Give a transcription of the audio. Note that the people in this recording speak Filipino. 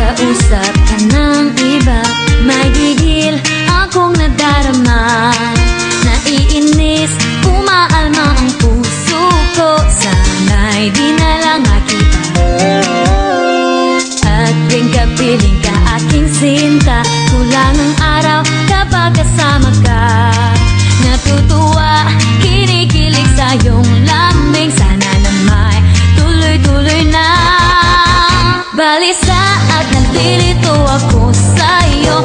Kausap ka ng iba, may gigil akong nadarama. Naiinis, umaalma ang puso ko. Sana'y di na lang makita. At tuwing kapiling ka aking sinta, kulang ang araw kapag kasama ka. Natutuwa, kinikilig sa iyong lambing. Sana na may tuloy-tuloy na balisa at nalilito ako sa iyo.